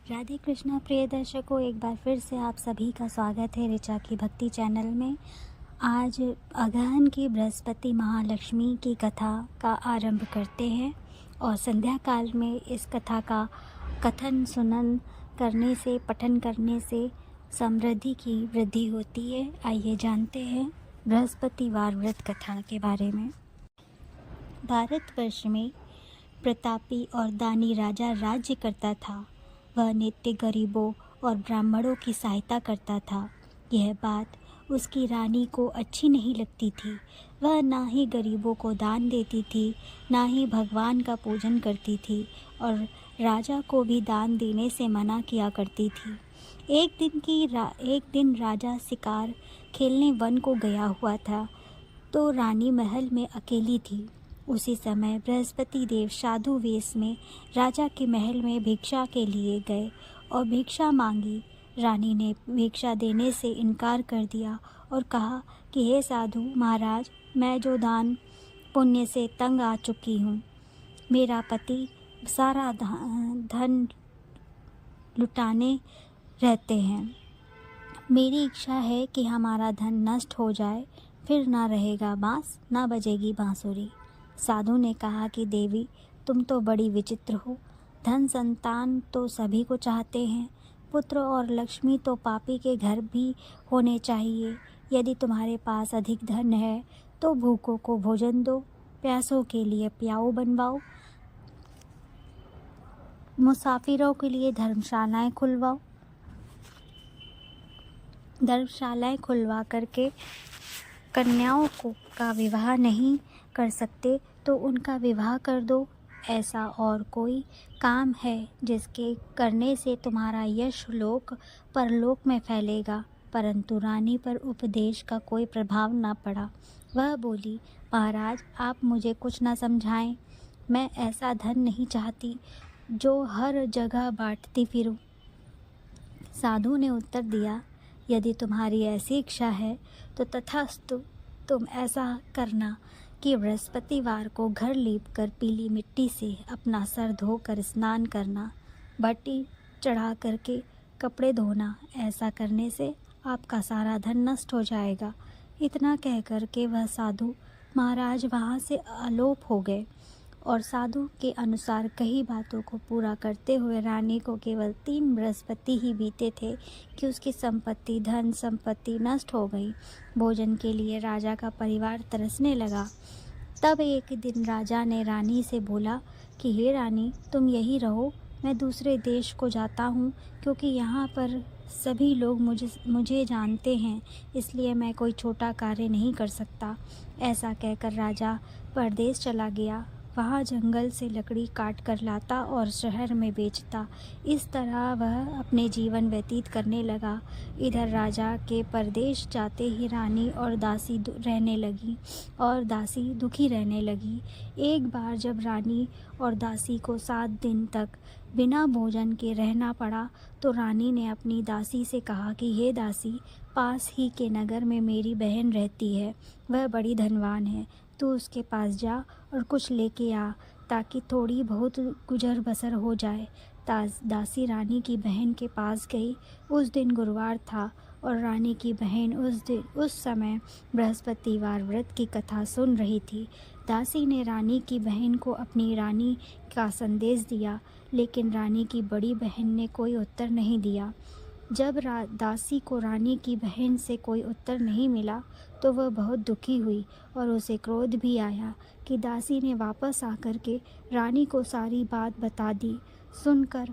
राधे कृष्णा प्रिय दर्शकों, एक बार फिर से आप सभी का स्वागत है ऋचा की भक्ति चैनल में। आज अगहन की बृहस्पति महालक्ष्मी की कथा का आरंभ करते हैं और संध्या काल में इस कथा का कथन सुनन करने से, पठन करने से समृद्धि की वृद्धि होती है। आइए जानते हैं बृहस्पतिवार व्रत कथा के बारे में। भारतवर्ष में प्रतापी और दानी राजा राज्य करता था। वह नित्य गरीबों और ब्राह्मणों की सहायता करता था। यह बात उसकी रानी को अच्छी नहीं लगती थी। वह ना ही गरीबों को दान देती थी, ना ही भगवान का पूजन करती थी और राजा को भी दान देने से मना किया करती थी। एक दिन राजा शिकार खेलने वन को गया हुआ था, तो रानी महल में अकेली थी। उसी समय बृहस्पति देव साधु वेश में राजा के महल में भिक्षा के लिए गए और भिक्षा मांगी। रानी ने भिक्षा देने से इनकार कर दिया और कहा कि हे साधु महाराज, मैं जो दान पुण्य से तंग आ चुकी हूँ। मेरा पति सारा धन लुटाने रहते हैं। मेरी इच्छा है कि हमारा धन नष्ट हो जाए, फिर ना रहेगा बाँस, ना बजेगी बांसुरी। साधु ने कहा कि देवी, तुम तो बड़ी विचित्र हो। धन संतान तो सभी को चाहते हैं। पुत्र और लक्ष्मी तो पापी के घर भी होने चाहिए। यदि तुम्हारे पास अधिक धन है तो भूखों को भोजन दो, प्यासों के लिए प्याऊ बनवाओ, मुसाफिरों के लिए धर्मशालाएं खुलवा करके कन्याओं का विवाह नहीं कर सकते तो उनका विवाह कर दो। ऐसा और कोई काम है जिसके करने से तुम्हारा यश लोक परलोक में फैलेगा। परंतु रानी पर उपदेश का कोई प्रभाव न पड़ा। वह बोली, महाराज, आप मुझे कुछ न समझाएं। मैं ऐसा धन नहीं चाहती जो हर जगह बांटती फिरूं। साधु ने उत्तर दिया, यदि तुम्हारी ऐसी इच्छा है तो तथास्तु। तुम ऐसा करना कि बृहस्पतिवार को घर लीपकर पीली मिट्टी से अपना सर धोकर स्नान करना, भट्टी चढ़ा करके कपड़े धोना। ऐसा करने से आपका सारा धन नष्ट हो जाएगा। इतना कह कर के वह साधु महाराज वहाँ से अलोप हो गए और साधु के अनुसार कई बातों को पूरा करते हुए रानी को केवल 3 बृहस्पति ही बीते थे कि उसकी संपत्ति, धन संपत्ति नष्ट हो गई। भोजन के लिए राजा का परिवार तरसने लगा। तब एक दिन राजा ने रानी से बोला कि हे रानी, तुम यही रहो, मैं दूसरे देश को जाता हूँ, क्योंकि यहाँ पर सभी लोग मुझे जानते हैं, इसलिए मैं कोई छोटा कार्य नहीं कर सकता। ऐसा कहकर राजा परदेश चला गया। वहाँ जंगल से लकड़ी काट कर लाता और शहर में बेचता। इस तरह वह अपने जीवन व्यतीत करने लगा। इधर राजा के परदेश जाते ही रानी और दासी दुखी रहने लगी। एक बार जब रानी और दासी को 7 दिन तक बिना भोजन के रहना पड़ा तो रानी ने अपनी दासी से कहा कि हे दासी, पास ही के नगर में मेरी बहन रहती है। वह बड़ी धनवान है। तू उसके पास जा और कुछ लेके आ, ताकि थोड़ी बहुत गुजर बसर हो जाए। दासी रानी की बहन के पास गई। उस दिन गुरुवार था और रानी की बहन उस समय बृहस्पतिवार व्रत की कथा सुन रही थी। दासी ने रानी की बहन को अपनी रानी का संदेश दिया, लेकिन रानी की बड़ी बहन ने कोई उत्तर नहीं दिया। जब दासी को रानी की बहन से कोई उत्तर नहीं मिला तो वह बहुत दुखी हुई और उसे क्रोध भी आया कि दासी ने वापस आकर के रानी को सारी बात बता दी। सुनकर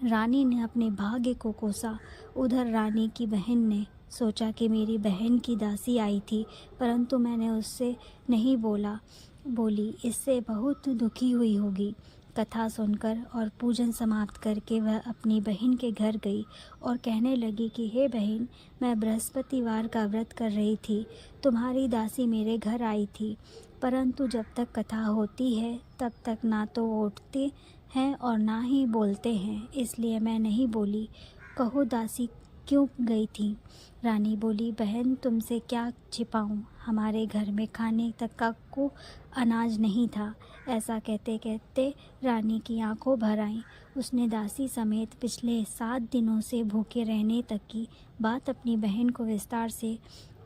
रानी ने अपने भाग्य को कोसा। उधर रानी की बहन ने सोचा कि मेरी बहन की दासी आई थी, परंतु मैंने उससे नहीं बोली, इससे बहुत दुखी हुई होगी। कथा सुनकर और पूजन समाप्त करके वह अपनी बहन के घर गई और कहने लगी कि हे बहन, मैं बृहस्पतिवार का व्रत कर रही थी। तुम्हारी दासी मेरे घर आई थी, परंतु जब तक कथा होती है तब तक ना तो वो उठते हैं और ना ही बोलते हैं, इसलिए मैं नहीं बोली। कहो दासी, क्यों गई थी? रानी बोली, बहन तुमसे क्या छिपाऊं, हमारे घर में खाने तक का को अनाज नहीं था। ऐसा कहते कहते रानी की आंखों भर आईं। उसने दासी समेत पिछले 7 दिनों से भूखे रहने तक की बात अपनी बहन को विस्तार से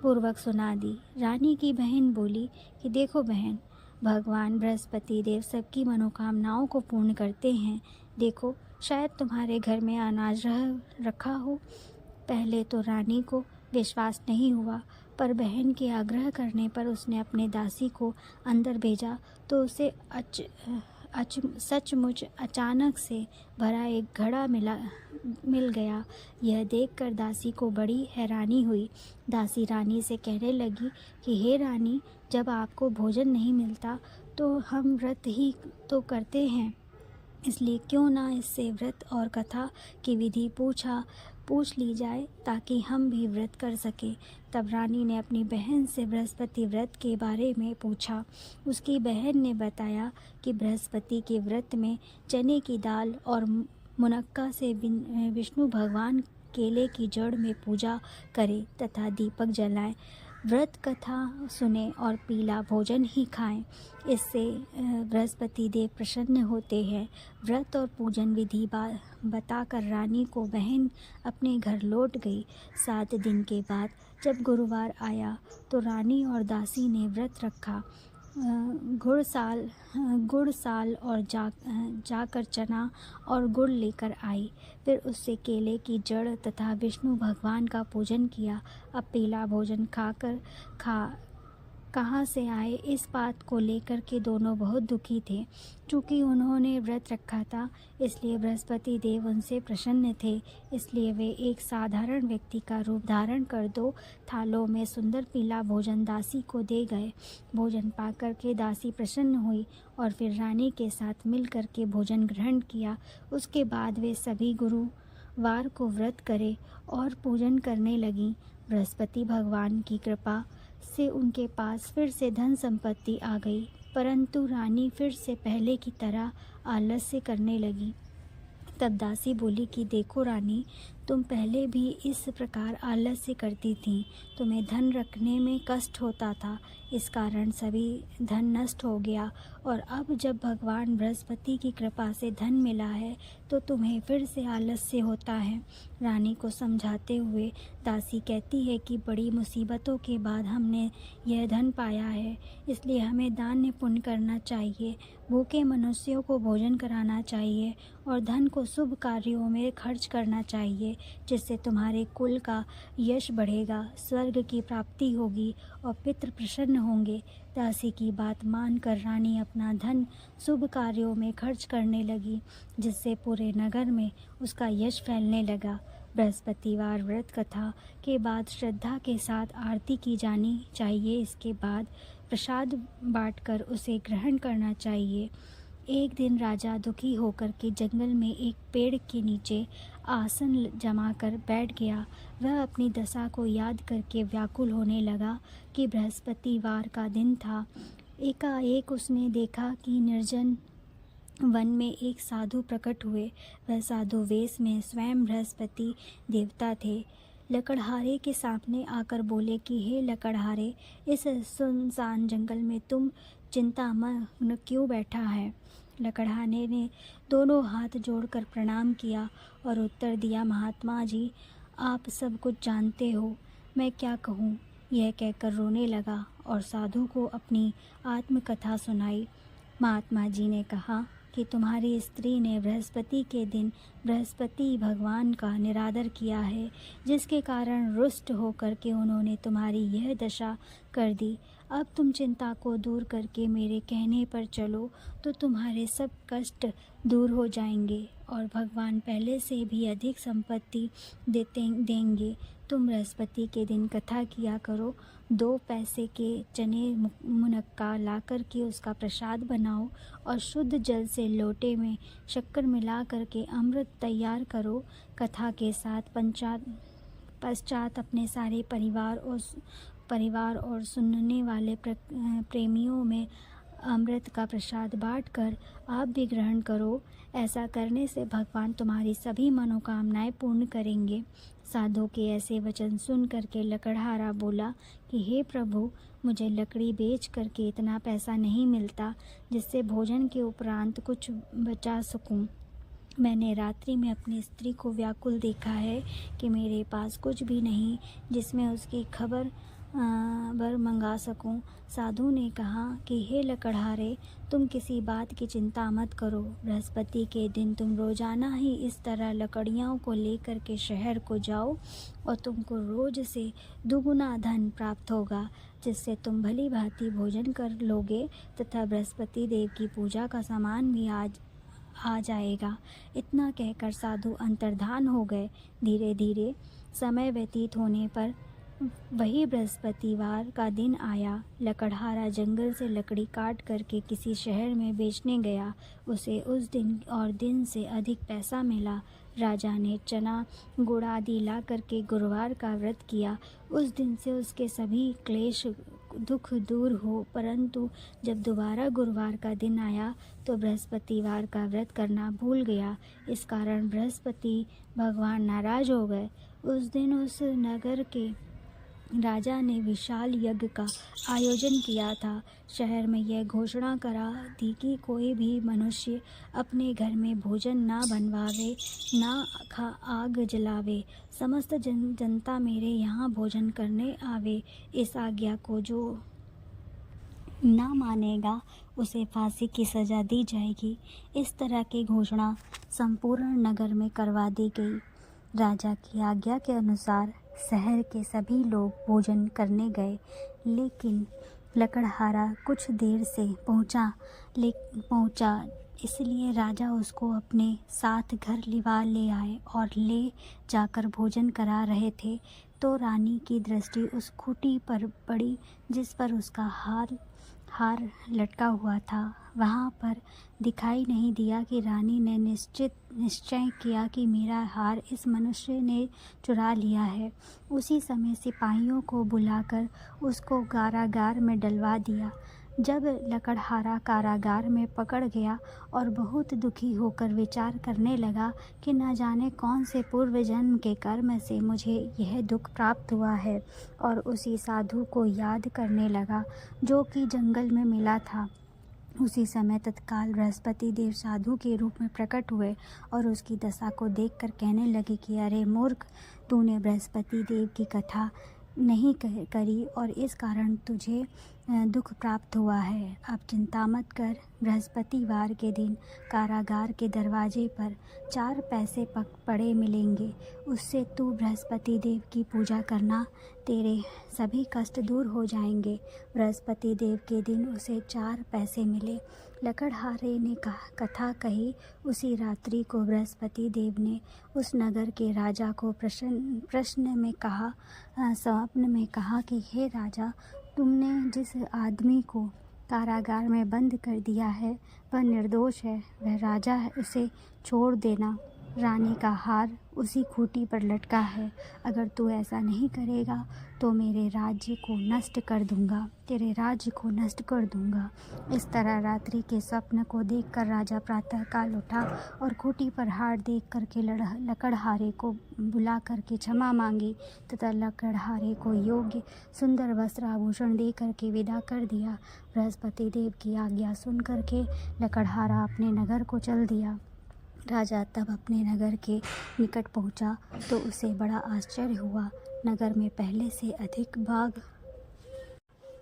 पूर्वक सुना दी। रानी की बहन बोली कि देखो बहन, भगवान बृहस्पति देव सबकी मनोकामनाओं को पूर्ण करते हैं। देखो, शायद तुम्हारे घर में अनाज रखा हो। पहले तो रानी को विश्वास नहीं हुआ, पर बहन के आग्रह करने पर उसने अपने दासी को अंदर भेजा तो उसे सचमुच अचानक से भरा एक घड़ा मिल गया। यह देखकर दासी को बड़ी हैरानी हुई। दासी रानी से कहने लगी कि हे रानी, जब आपको भोजन नहीं मिलता तो हम व्रत ही तो करते हैं, इसलिए क्यों ना इससे व्रत और कथा की विधि पूछ ली जाए ताकि हम भी व्रत कर सकें। तब रानी ने अपनी बहन से बृहस्पति व्रत के बारे में पूछा। उसकी बहन ने बताया कि बृहस्पति के व्रत में चने की दाल और मुनक्का से विष्णु भगवान केले की जड़ में पूजा करें तथा दीपक जलाएं, व्रत कथा सुने और पीला भोजन ही खाएं। इससे बृहस्पति देव प्रसन्न होते हैं। व्रत और पूजन विधि बताकर रानी को बहन अपने घर लौट गई। 7 दिन के बाद जब गुरुवार आया तो रानी और दासी ने व्रत रखा। गुड़ साल और जाकर चना और गुड़ लेकर आई। फिर उससे केले की जड़ तथा विष्णु भगवान का पूजन किया। अब पीला भोजन कहाँ से आए, इस बात को लेकर के दोनों बहुत दुखी थे। चूँकि उन्होंने व्रत रखा था, इसलिए बृहस्पति देव उनसे प्रसन्न थे। इसलिए वे एक साधारण व्यक्ति का रूप धारण कर 2 थालों में सुंदर पीला भोजन दासी को दे गए। भोजन पाकर के दासी प्रसन्न हुई और फिर रानी के साथ मिल कर के भोजन ग्रहण किया। उसके बाद वे सभी गुरुवार को व्रत करे और पूजन करने लगीं। बृहस्पति भगवान की कृपा से उनके पास फिर से धन संपत्ति आ गई, परंतु रानी फिर से पहले की तरह आलस्य करने लगी। तब दासी बोली कि देखो रानी, तुम पहले भी इस प्रकार आलस्य करती थी। तुम्हें धन रखने में कष्ट होता था, इस कारण सभी धन नष्ट हो गया, और अब जब भगवान बृहस्पति की कृपा से धन मिला है तो तुम्हें फिर से आलस्य होता है। रानी को समझाते हुए दासी कहती है कि बड़ी मुसीबतों के बाद हमने यह धन पाया है, इसलिए हमें दान पुण्य करना चाहिए, भूखे मनुष्यों को भोजन कराना चाहिए और धन को शुभ कार्यों में खर्च करना चाहिए, जिससे तुम्हारे कुल का यश बढ़ेगा, स्वर्ग की प्राप्ति होगी और पितृ प्रसन्न होंगे। दासी की बात मानकर रानी अपना धन शुभ कार्यों में खर्च करने लगी, जिससे पूरे नगर में उसका यश फैलने लगा। बृहस्पतिवार व्रत कथा के बाद श्रद्धा के साथ आरती की जानी चाहिए। इसके बाद प्रसाद बांटकर उसे ग्रहण करना चाहिए। एक दिन राजा दुखी होकर के जंगल में एक पेड़ के नीचे आसन जमाकर बैठ गया। वह अपनी दशा को याद करके व्याकुल होने लगा कि बृहस्पतिवार का दिन था। एकाएक उसने देखा कि निर्जन वन में एक साधु प्रकट हुए। वह साधु वेश में स्वयं बृहस्पति देवता थे। लकड़हारे के सामने आकर बोले कि हे लकड़हारे, इस सुनसान जंगल में तुम चिंतामग्न क्यों बैठा है? लकड़हारे ने दोनों हाथ जोड़कर प्रणाम किया और उत्तर दिया, महात्मा जी, आप सब कुछ जानते हो, मैं क्या कहूँ। यह कहकर रोने लगा और साधु को अपनी आत्मकथा सुनाई। महात्मा जी ने कहा कि तुम्हारी स्त्री ने बृहस्पति के दिन बृहस्पति भगवान का निरादर किया है, जिसके कारण रुष्ट होकर के उन्होंने तुम्हारी यह दशा कर दी। अब तुम चिंता को दूर करके मेरे कहने पर चलो तो तुम्हारे सब कष्ट दूर हो जाएंगे और भगवान पहले से भी अधिक संपत्ति देंगे। तुम बृहस्पति के दिन कथा किया करो। 2 पैसे के चने मुनक्का ला कर के उसका प्रसाद बनाओ और शुद्ध जल से लोटे में शक्कर मिला करके अमृत तैयार करो। कथा के साथ पश्चात अपने सारे परिवार और सुनने वाले प्रेमियों में अमृत का प्रसाद बांटकर आप भी ग्रहण करो। ऐसा करने से भगवान तुम्हारी सभी मनोकामनाएं पूर्ण करेंगे। साधु के ऐसे वचन सुन करके लकड़हारा बोला कि हे प्रभु, मुझे लकड़ी बेच करके इतना पैसा नहीं मिलता जिससे भोजन के उपरांत कुछ बचा सकूं। मैंने रात्रि में अपनी स्त्री को व्याकुल देखा है कि मेरे पास कुछ भी नहीं जिसमें उसकी खबर मंगा सकूं। साधु ने कहा कि हे लकड़हारे, तुम किसी बात की चिंता मत करो। बृहस्पति के दिन तुम रोजाना ही इस तरह लकड़ियों को लेकर के शहर को जाओ और तुमको रोज से दुगुना धन प्राप्त होगा, जिससे तुम भली भांति भोजन कर लोगे तथा बृहस्पति देव की पूजा का सामान भी आ जाएगा। इतना कहकर साधु अंतर्धान हो गए। धीरे धीरे समय व्यतीत होने पर वही बृहस्पतिवार का दिन आया। लकड़हारा जंगल से लकड़ी काट करके किसी शहर में बेचने गया। उसे उस दिन और दिन से अधिक पैसा मिला। राजा ने चना गुड़ आदि ला करके गुरुवार का व्रत किया। उस दिन से उसके सभी क्लेश दुख दूर हो, परंतु जब दोबारा गुरुवार का दिन आया तो बृहस्पतिवार का व्रत करना भूल गया। इस कारण बृहस्पति भगवान नाराज हो गए। उस दिन उस नगर के राजा ने विशाल यज्ञ का आयोजन किया था। शहर में यह घोषणा करा दी कि कोई भी मनुष्य अपने घर में भोजन ना बनवावे, ना आग जलावे। समस्त जनता मेरे यहाँ भोजन करने आवे। इस आज्ञा को जो ना मानेगा उसे फांसी की सजा दी जाएगी। इस तरह की घोषणा संपूर्ण नगर में करवा दी गई। राजा की आज्ञा के अनुसार शहर के सभी लोग भोजन करने गए, लेकिन लकड़हारा कुछ देर से पहुंचा, इसलिए राजा उसको अपने साथ घर ले आए और ले जाकर भोजन करा रहे थे तो रानी की दृष्टि उस खूंटी पर पड़ी जिस पर उसका हार लटका हुआ था। वहाँ पर दिखाई नहीं दिया कि रानी ने निश्चय किया कि मेरा हार इस मनुष्य ने चुरा लिया है। उसी समय सिपाहियों को बुलाकर उसको कारागार में डलवा दिया। जब लकड़हारा कारागार में पकड़ गया और बहुत दुखी होकर विचार करने लगा कि न जाने कौन से पूर्व जन्म के कर्म से मुझे यह दुख प्राप्त हुआ है, और उसी साधु को याद करने लगा जो कि जंगल में मिला था। उसी समय तत्काल बृहस्पति देव साधु के रूप में प्रकट हुए और उसकी दशा को देखकर कहने लगे कि अरे मूर्ख, तूने बृहस्पति देव की कथा नहीं करी और इस कारण तुझे दुख प्राप्त हुआ है। अब चिंता मत कर। बृहस्पतिवार के दिन कारागार के दरवाजे पर 4 पैसे पड़े मिलेंगे। उससे तू बृहस्पति देव की पूजा करना, तेरे सभी कष्ट दूर हो जाएंगे। बृहस्पति देव के दिन उसे 4 पैसे मिले। लकड़हारे ने कथा कही। उसी रात्रि को बृहस्पति देव ने उस नगर के राजा को प्रश्न में कहा, स्वप्न में कहा कि हे राजा, तुमने जिस आदमी को कारागार में बंद कर दिया है वह निर्दोष है, वह राजा है, उसे छोड़ देना। रानी का हार उसी खूंटी पर लटका है। अगर तू ऐसा नहीं करेगा तो मेरे राज्य को नष्ट कर दूंगा, तेरे राज्य को नष्ट कर दूंगा। इस तरह रात्रि के स्वप्न को देखकर राजा प्रातःकाल उठा और खूंटी पर हार देख करके लकड़हारे को बुला करके क्षमा मांगी तथा लकड़हारे को योग्य सुंदर वस्त्र आभूषण दे करके विदा कर दिया। बृहस्पति देव की आज्ञा सुन करके लकड़हारा अपने नगर को चल दिया। राजा तब अपने नगर के निकट पहुंचा तो उसे बड़ा आश्चर्य हुआ। नगर में पहले से अधिक बाग,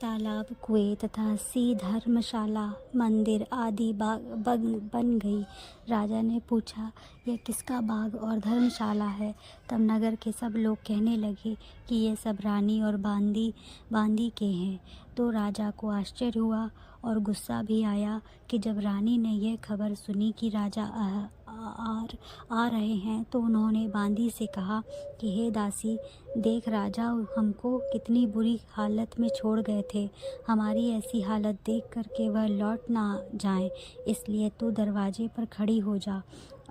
तालाब, कुएं तथा सी धर्मशाला, मंदिर आदि बन गई। राजा ने पूछा, यह किसका बाग और धर्मशाला है? तब नगर के सब लोग कहने लगे कि ये सब रानी और बांदी के हैं। तो राजा को आश्चर्य हुआ और गुस्सा भी आया कि जब रानी ने यह खबर सुनी कि राजा आ रहे हैं तो उन्होंने बांदी से कहा कि हे दासी, देख राजा हमको कितनी बुरी हालत में छोड़ गए थे। हमारी ऐसी हालत देख करके वह लौट ना जाएं, इसलिए तू दरवाजे पर खड़ी हो जा।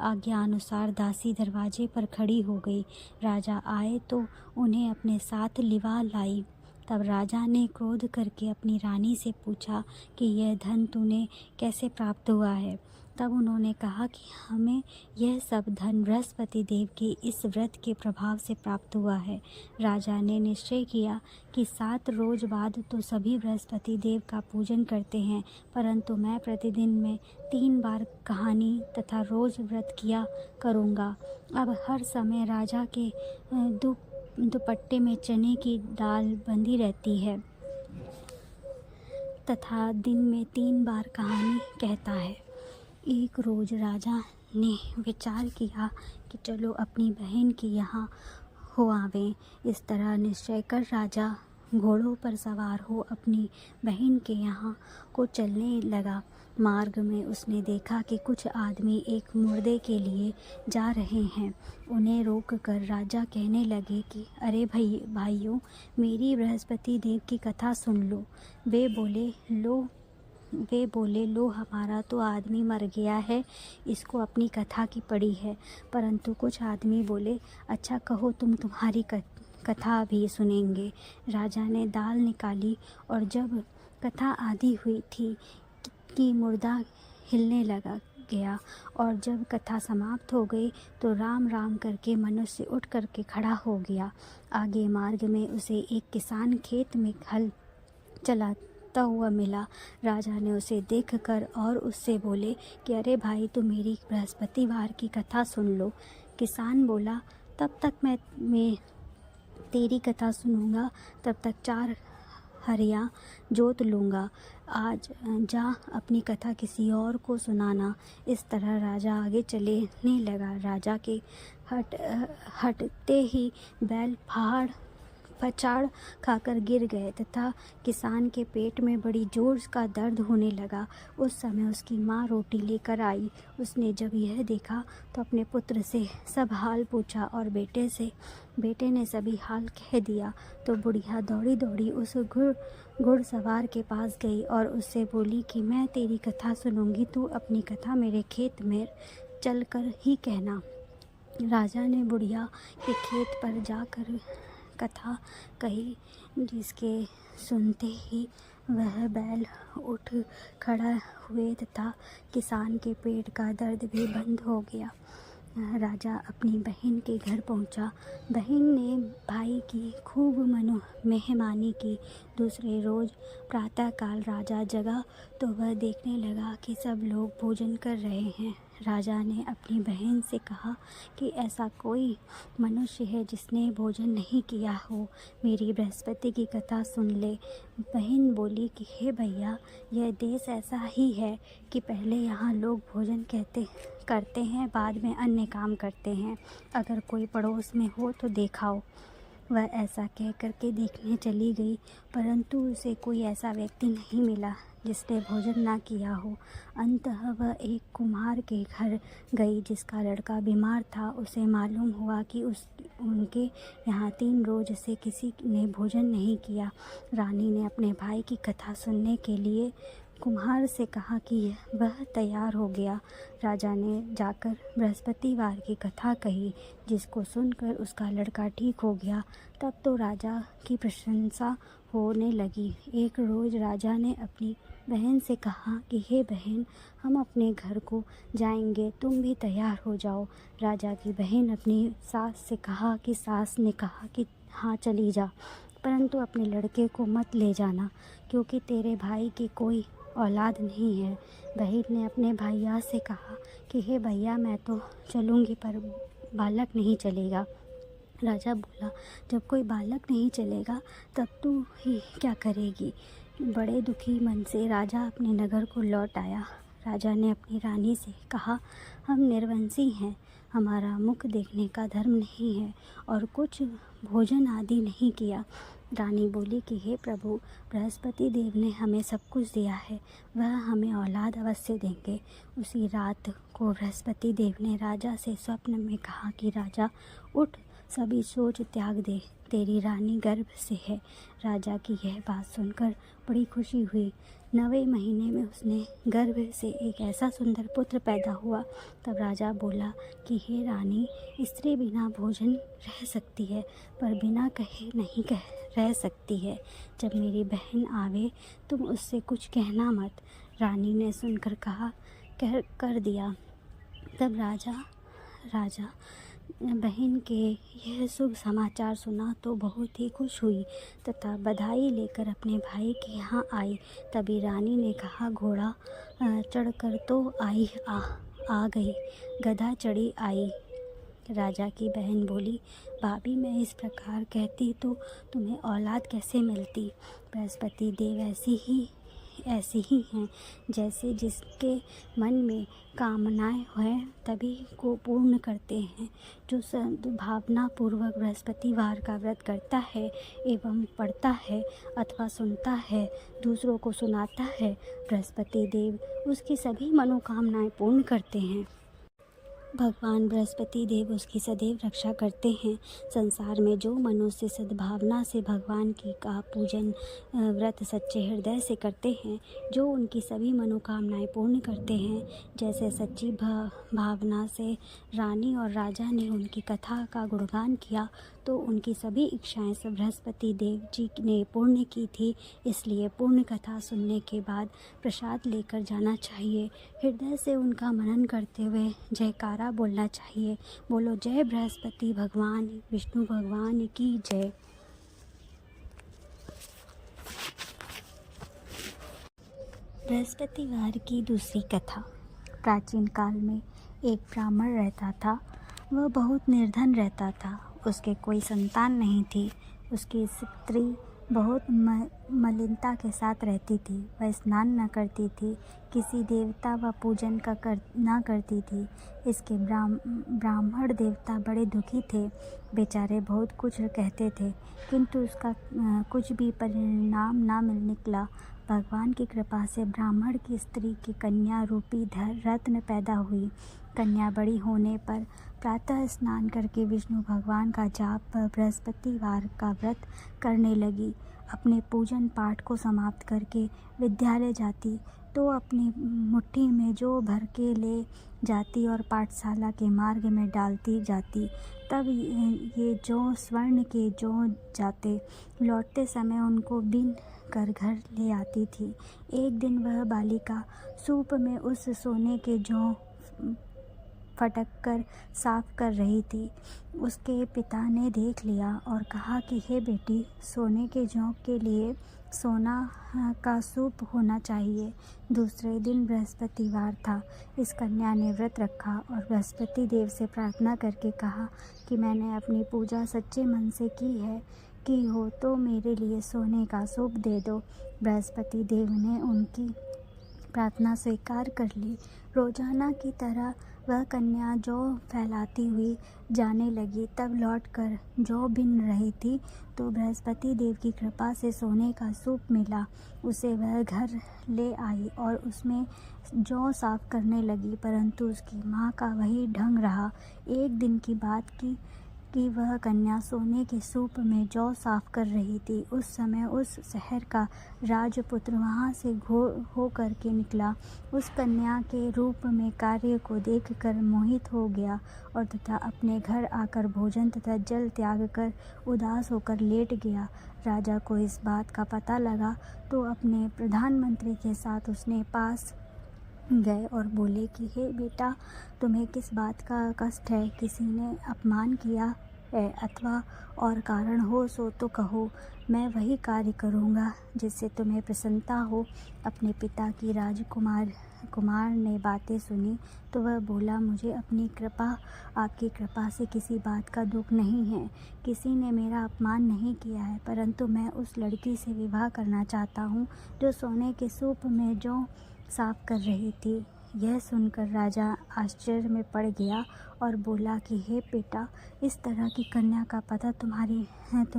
आज्ञा अनुसार दासी दरवाजे पर खड़ी हो गई। राजा आए तो उन्हें अपने साथ लिवा लाई। तब राजा ने क्रोध करके अपनी रानी से पूछा कि यह धन तूने कैसे प्राप्त हुआ है? तब उन्होंने कहा कि हमें यह सब धन बृहस्पति देव के इस व्रत के प्रभाव से प्राप्त हुआ है। राजा ने निश्चय किया कि 7 रोज बाद तो सभी बृहस्पति देव का पूजन करते हैं, परंतु मैं प्रतिदिन में 3 बार कहानी तथा रोज व्रत किया करूँगा। अब हर समय राजा के दुपट्टे में चने की दाल बंधी रहती है तथा दिन में 3 बार कहानी कहता है। एक रोज राजा ने विचार किया कि चलो अपनी बहन के यहाँ हो आवें। इस तरह निश्चय कर राजा घोड़ों पर सवार हो अपनी बहन के यहाँ को चलने लगा। मार्ग में उसने देखा कि कुछ आदमी एक मुर्दे के लिए जा रहे हैं। उन्हें रोक कर राजा कहने लगे कि अरे भाइयों, मेरी बृहस्पति देव की कथा सुन लो। वे बोले लो हमारा तो आदमी मर गया है, इसको अपनी कथा की पड़ी है। परंतु कुछ आदमी बोले अच्छा कहो, तुम्हारी कथा भी सुनेंगे। राजा ने दाल निकाली और जब कथा आधी हुई थी कि मुर्दा हिलने गया और जब कथा समाप्त हो गई तो राम राम करके मनुष्य उठ करके खड़ा हो गया। आगे मार्ग में उसे एक किसान खेत में हल चलाता हुआ मिला। राजा ने उसे देखकर और उससे बोले कि अरे भाई, तुम मेरी बृहस्पतिवार की कथा सुन लो। किसान बोला तब तक मैं तेरी कथा सुनूंगा, तब तक 4 हरियाँ जोत लूँगा। आज जा अपनी कथा किसी और को सुनाना। इस तरह राजा आगे चलने लगा। राजा के हटते ही बैल पछाड़ खाकर गिर गए तथा किसान के पेट में बड़ी जोर का दर्द होने लगा। उस समय उसकी माँ रोटी लेकर आई। उसने जब यह देखा तो अपने पुत्र से सब हाल पूछा और बेटे ने सभी हाल कह दिया। तो बुढ़िया दौड़ी दौड़ी उस घुड़सवार के पास गई और उससे बोली कि मैं तेरी कथा सुनूंगी, तू अपनी कथा मेरे खेत में चलकर ही कहना। राजा ने बुढ़िया के खेत पर जाकर कथा कही, जिसके सुनते ही वह बैल उठ खड़ा हुए तथा किसान के पेट का दर्द भी बंद हो गया। राजा अपनी बहन के घर पहुंचा। बहन ने भाई की खूब मेहमानी की। दूसरे रोज प्रातःकाल राजा जगा तो वह देखने लगा कि सब लोग भोजन कर रहे हैं। राजा ने अपनी बहन से कहा कि ऐसा कोई मनुष्य है जिसने भोजन नहीं किया हो, मेरी बृहस्पति की कथा सुन ले। बहन बोली कि हे भैया, यह देश ऐसा ही है कि पहले यहाँ लोग भोजन करते हैं, बाद में अन्य काम करते हैं। अगर कोई पड़ोस में हो तो देखाओ। वह ऐसा कह करके देखने चली गई, परंतु उसे कोई ऐसा व्यक्ति नहीं मिला जिसने भोजन ना किया हो। अंततः वह एक कुम्हार के घर गई जिसका लड़का बीमार था। उसे मालूम हुआ कि उनके यहाँ 3 रोज से किसी ने भोजन नहीं किया। रानी ने अपने भाई की कथा सुनने के लिए कुम्हार से कहा कि वह तैयार हो गया। राजा ने जाकर बृहस्पतिवार की कथा कही, जिसको सुनकर उसका लड़का ठीक हो गया। तब तो राजा की प्रशंसा होने लगी। एक रोज राजा ने अपनी बहन से कहा कि हे बहन, हम अपने घर को जाएंगे, तुम भी तैयार हो जाओ। राजा की बहन अपनी सास से कहा कि सास ने कहा कि हाँ चली जा, परंतु अपने लड़के को मत ले जाना, क्योंकि तेरे भाई की कोई औलाद नहीं है। बहन ने अपने भैया से कहा कि हे भैया, मैं तो चलूँगी पर बालक नहीं चलेगा। राजा बोला, जब कोई बालक नहीं चलेगा तब तू ही क्या करेगी। बड़े दुखी मन से राजा अपने नगर को लौट आया। राजा ने अपनी रानी से कहा, हम निर्वंशी हैं, हमारा मुख देखने का धर्म नहीं है और कुछ भोजन आदि नहीं किया। रानी बोली कि हे प्रभु, बृहस्पति देव ने हमें सब कुछ दिया है, वह हमें औलाद अवश्य देंगे। उसी रात को बृहस्पति देव ने राजा से स्वप्न में कहा कि राजा उठ, सभी सोच त्याग दे, तेरी रानी गर्भ से है। राजा की यह बात सुनकर बड़ी खुशी हुई। 9वें महीने में उसने गर्भ से एक ऐसा सुंदर पुत्र पैदा हुआ। तब राजा बोला कि हे रानी, स्त्री बिना भोजन रह सकती है पर बिना कहे नहीं रह सकती है। जब मेरी बहन आवे तुम उससे कुछ कहना मत। रानी ने सुनकर कहा कर दिया। तब राजा बहन के यह शुभ समाचार सुना तो बहुत ही खुश हुई तथा बधाई लेकर अपने भाई के यहाँ आई। तभी रानी ने कहा, घोड़ा चढ़कर तो आ गई, गधा चढ़ी आई। राजा की बहन बोली, भाभी मैं इस प्रकार कहती तो तुम्हें औलाद कैसे मिलती? बृहस्पति देव ऐसी ही हैं, जैसे जिसके मन में कामनाएं हैं तभी को पूर्ण करते हैं। जो सद्भावना पूर्वक बृहस्पतिवार का व्रत करता है एवं पढ़ता है अथवा सुनता है, दूसरों को सुनाता है, बृहस्पति देव उसकी सभी मनोकामनाएं पूर्ण करते हैं। भगवान बृहस्पति देव उसकी सदैव रक्षा करते हैं। संसार में जो मनुष्य सद्भावना से भगवान की का पूजन व्रत सच्चे हृदय से करते हैं, जो उनकी सभी मनोकामनाएं पूर्ण करते हैं, जैसे सच्ची भावना से रानी और राजा ने उनकी कथा का गुणगान किया तो उनकी सभी इच्छाएं सब बृहस्पति देव जी ने पूर्ण की थी। इसलिए पूर्ण कथा सुनने के बाद प्रसाद लेकर जाना चाहिए। हृदय से उनका मनन करते हुए जयकारा बोलना चाहिए। बोलो जय बृहस्पति भगवान, विष्णु भगवान की जय। बृहस्पतिवार की दूसरी कथा। प्राचीन काल में एक ब्राह्मण रहता था। वह बहुत निर्धन रहता था। उसके कोई संतान नहीं थी। उसकी स्त्री बहुत मलिनता के साथ रहती थी। वह स्नान न करती थी, किसी देवता व पूजन न करती थी। इसके ब्राह्मण देवता बड़े दुखी थे। बेचारे बहुत कुछ कहते थे, किंतु उसका कुछ भी परिणाम न निकला। भगवान की कृपा से ब्राह्मण की स्त्री की कन्या रूपी रत्न पैदा हुई। कन्या बड़ी होने पर प्रातः स्नान करके विष्णु भगवान का जाप बृहस्पतिवार का व्रत करने लगी। अपने पूजन पाठ को समाप्त करके विद्यालय जाती तो अपनी मुट्ठी में जौ भर के ले जाती और पाठशाला के मार्ग में डालती जाती। तब ये जौ स्वर्ण के जौ जाते। लौटते समय उनको बीन कर घर ले आती थी। एक दिन वह बालिका सूप में उस सोने के जौ फटक कर साफ कर रही थी। उसके पिता ने देख लिया और कहा कि हे बेटी, सोने के जौ के लिए सोना का सूप होना चाहिए। दूसरे दिन बृहस्पतिवार था। इस कन्या ने व्रत रखा और बृहस्पति देव से प्रार्थना करके कहा कि मैंने अपनी पूजा सच्चे मन से की हो तो मेरे लिए सोने का सूप दे दो। बृहस्पति देव ने उनकी प्रार्थना स्वीकार कर ली। रोजाना की तरह वह कन्या जौ फैलाती हुई जाने लगी। तब लौटकर जौ बिन रही थी तो बृहस्पति देव की कृपा से सोने का सूप मिला। उसे वह घर ले आई और उसमें जौ साफ करने लगी, परंतु उसकी माँ का वही ढंग रहा। एक दिन की बात की वह कन्या सोने के सूप में जौ साफ कर रही थी। उस समय उस शहर का राजपुत्र वहाँ से हो कर के निकला। उस कन्या के रूप में कार्य को देखकर मोहित हो गया और तथा अपने घर आकर भोजन तथा जल त्याग कर उदास होकर लेट गया। राजा को इस बात का पता लगा तो अपने प्रधानमंत्री के साथ उसने पास गए और बोले कि हे बेटा, तुम्हें किस बात का कष्ट है? किसी ने अपमान किया है अथवा और कारण हो सो तो कहो, मैं वही कार्य करूँगा जिससे तुम्हें प्रसन्नता हो। अपने पिता की कुमार ने बातें सुनी तो वह बोला, मुझे आपकी कृपा से किसी बात का दुख नहीं है। किसी ने मेरा अपमान नहीं किया है, परंतु मैं उस लड़की से विवाह करना चाहता हूँ जो सोने के सूप में जौ साफ कर रही थी। यह सुनकर राजा आश्चर्य में पड़ गया और बोला कि हे बेटा, इस तरह की कन्या का पता तुम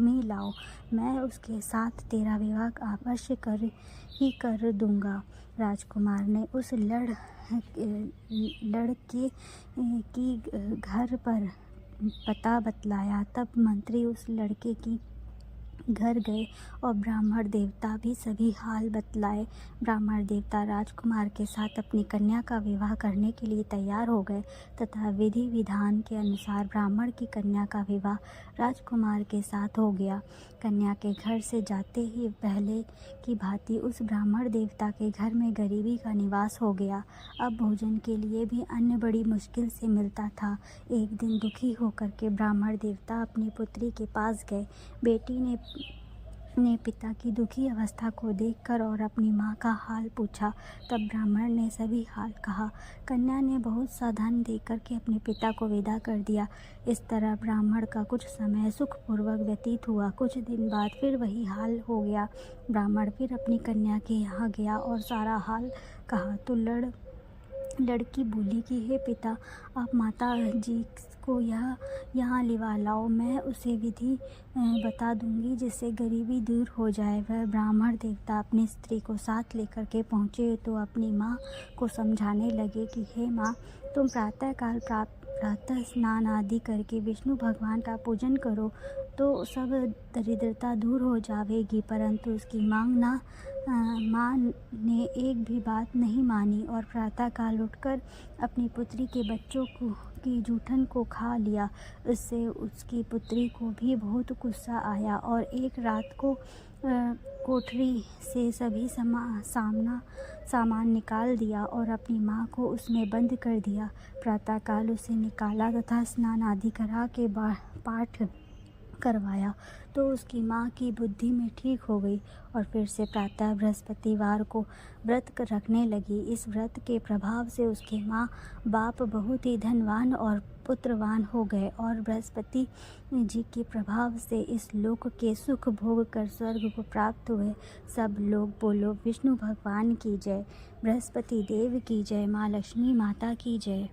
ही लाओ। मैं उसके साथ तेरा विवाह अवश्य कर दूंगा। राजकुमार ने उस लड़के की घर पर पता बतलाया। तब मंत्री उस लड़के की घर गए और ब्राह्मण देवता भी सभी हाल बतलाए। ब्राह्मण देवता राजकुमार के साथ अपनी कन्या का विवाह करने के लिए तैयार हो गए तथा विधि विधान के अनुसार ब्राह्मण की कन्या का विवाह राजकुमार के साथ हो गया। कन्या के घर से जाते ही पहले की भांति उस ब्राह्मण देवता के घर में गरीबी का निवास हो गया। अब भोजन के लिए भी अन्न बड़ी मुश्किल से मिलता था। एक दिन दुखी होकर के ब्राह्मण देवता अपनी पुत्री के पास गए। बेटी ने पिता की दुखी अवस्था को देखकर और अपनी माँ का हाल पूछा। तब ब्राह्मण ने सभी हाल कहा। कन्या ने बहुत सा धन देकर के अपने पिता को विदा कर दिया। इस तरह ब्राह्मण का कुछ समय सुखपूर्वक व्यतीत हुआ। कुछ दिन बाद फिर वही हाल हो गया। ब्राह्मण फिर अपनी कन्या के यहाँ गया और सारा हाल कहा तो लड़की बोली कि हे पिता, आप माता जी को यहाँ लिवा लाओ, मैं उसे विधि बता दूंगी जिससे गरीबी दूर हो जाए। वह ब्राह्मण देवता अपनी स्त्री को साथ लेकर के पहुँचे तो अपनी माँ को समझाने लगे कि हे माँ, तुम प्रातःकाल प्रातः स्नान आदि करके विष्णु भगवान का पूजन करो तो सब दरिद्रता दूर हो जाएगी। परंतु उसकी माँ ने एक भी बात नहीं मानी और प्रातःकाल उठकर अपनी पुत्री के बच्चों की जूठन को खा लिया। इससे उसकी पुत्री को भी बहुत गुस्सा आया और एक रात को कोठरी से सभी सामान निकाल दिया और अपनी माँ को उसमें बंद कर दिया। प्रातःकाल उसे निकाला तथा स्नान आदि करा के पाठ करवाया तो उसकी माँ की बुद्धि में ठीक हो गई और फिर से प्रातः बृहस्पतिवार को व्रत रखने लगी। इस व्रत के प्रभाव से उसके माँ बाप बहुत ही धनवान और पुत्रवान हो गए और बृहस्पति जी के प्रभाव से इस लोक के सुख भोग कर स्वर्ग को प्राप्त हुए। सब लोग बोलो विष्णु भगवान की जय, बृहस्पति देव की जय, माँ लक्ष्मी माता की जय।